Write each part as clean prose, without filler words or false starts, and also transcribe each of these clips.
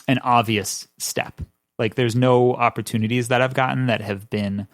an obvious step. Like there's no opportunities that I've gotten that have been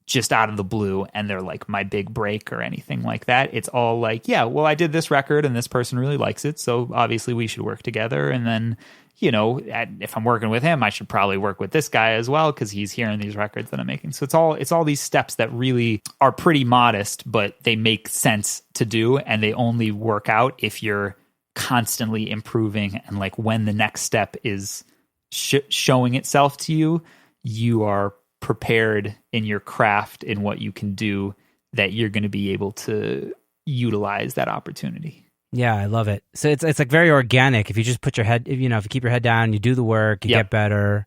just out of the blue and they're like my big break or anything like that. It's all like, yeah, well, I did this record and this person really likes it, so obviously we should work together. And then, you know, if I'm working with him, I should probably work with this guy as well because he's hearing these records that I'm making. So it's all these steps that really are pretty modest, but they make sense to do, and they only work out if you're constantly improving. And like when the next step is showing itself to you, you are prepared in your craft, in what you can do, that you're going to be able to utilize that opportunity. Yeah, I love it. So it's like very organic. If you just put your head, if you keep your head down, you do the work, you get better,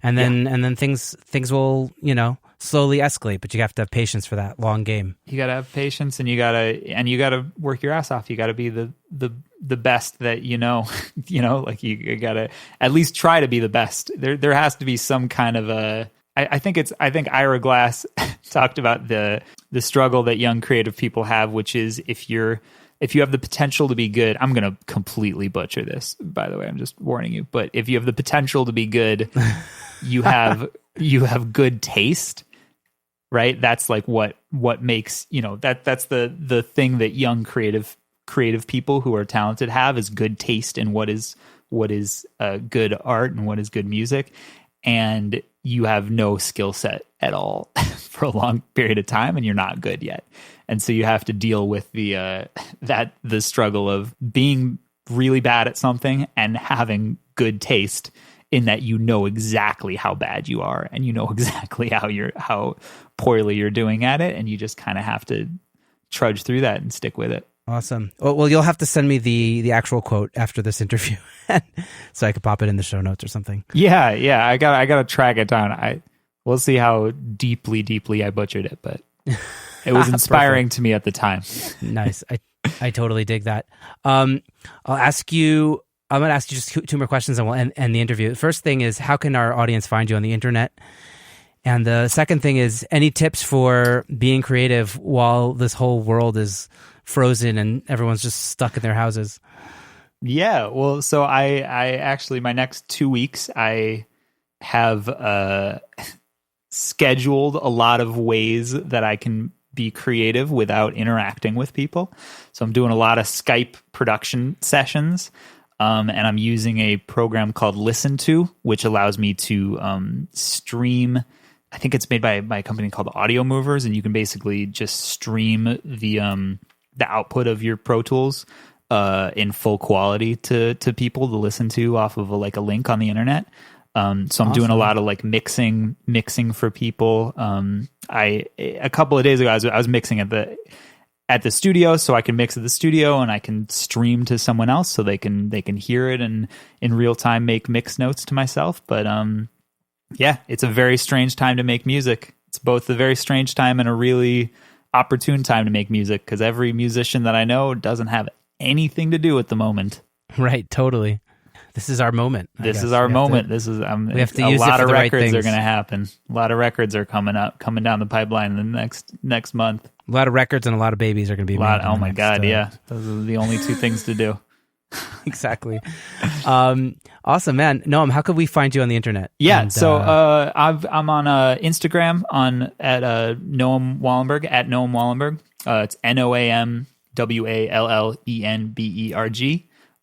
and then things will, slowly escalate. But you have to have patience for that long game. You got to have patience, and you got to work your ass off. You got to be the best that like you got to at least try to be the best. There has to be some kind of a. I think Ira Glass talked about the struggle that young creative people have, which is if you have the potential to be good. I'm going to completely butcher this, by the way. I'm just warning you. But if you have the potential to be good, you have good taste, right? That's like what makes, that's the thing that young creative people who are talented have, is good taste in what is good art and what is good music. And you have no skill set at all for a long period of time, and you're not good yet. And so you have to deal with the struggle of being really bad at something and having good taste, in that you know exactly how bad you are, and you know exactly how poorly you're doing at it, and you just kind of have to trudge through that and stick with it. Awesome. Well, you'll have to send me the actual quote after this interview, so I could pop it in the show notes or something. Yeah. I gotta track it down. We'll see how deeply I butchered it, but it was inspiring to me at the time. Nice. I totally dig that. I'm going to ask you just two more questions, and we'll end the interview. The first thing is, how can our audience find you on the internet? And the second thing is, any tips for being creative while this whole world is frozen and everyone's just stuck in their houses? Yeah, well, so I actually, my next 2 weeks, I have scheduled a lot of ways that I can be creative without interacting with people. So I'm doing a lot of Skype production sessions, and I'm using a program called Listen To, which allows me to stream. I think it's made by a company called Audio Movers, and you can basically just stream the output of your Pro Tools in full quality to people to listen to off of a link on the internet. So I'm awesome. Doing a lot of like mixing for people. A couple of days ago, I was mixing at the studio, so I can mix at the studio and I can stream to someone else so they can hear it and in real time make mix notes to myself. But yeah, it's a very strange time to make music. It's both a very strange time and a really opportune time to make music, because every musician that I know doesn't have anything to do at the moment. Right, totally. This is our moment. This is our moment. We have to use a lot of records are going to happen. A lot of records are coming down the pipeline in the next month. A lot of records and a lot of babies are going to be made. Oh my God, yeah. Those are the only two things to do. Exactly. Awesome, man. Noam, how could we find you on the internet? Yeah, I'm on Instagram at Noam Wallenberg, at Noam Wallenberg. It's NoamWallenberg.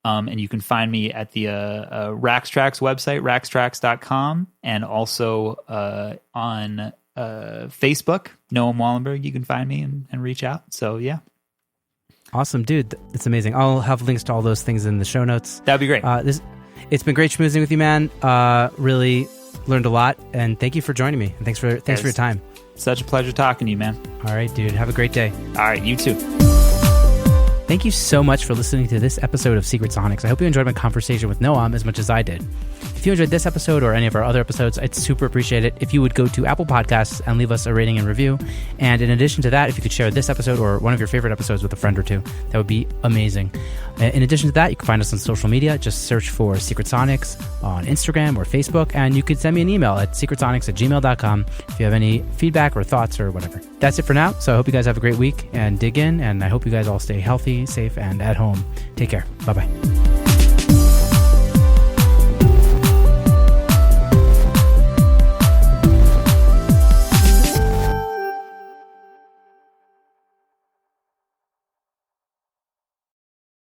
And you can find me at the Rackstrax website, rackstrax.com, and also on Facebook, Noam Wallenberg. You can find me and reach out. So, yeah. Awesome, dude. That's amazing. I'll have links to all those things in the show notes. That'd be great. It's been great schmoozing with you, man. Really learned a lot, and thank you for joining me. And thanks for your time. Such a pleasure talking to you, man. All right, dude. Have a great day. All right, you too. Thank you so much for listening to this episode of Secret Sonics. I hope you enjoyed my conversation with Noam as much as I did. If you enjoyed this episode or any of our other episodes, I'd super appreciate it if you would go to Apple Podcasts and leave us a rating and review. And in addition to that, if you could share this episode or one of your favorite episodes with a friend or two, that would be amazing. In addition to that, you can find us on social media. Just search for Secret Sonics on Instagram or Facebook, and you could send me an email at secretsonics@gmail.com if you have any feedback or thoughts or whatever. That's it for now. So I hope you guys have a great week and dig in, and I hope you guys all stay healthy, safe, and at home. Take care. Bye-bye.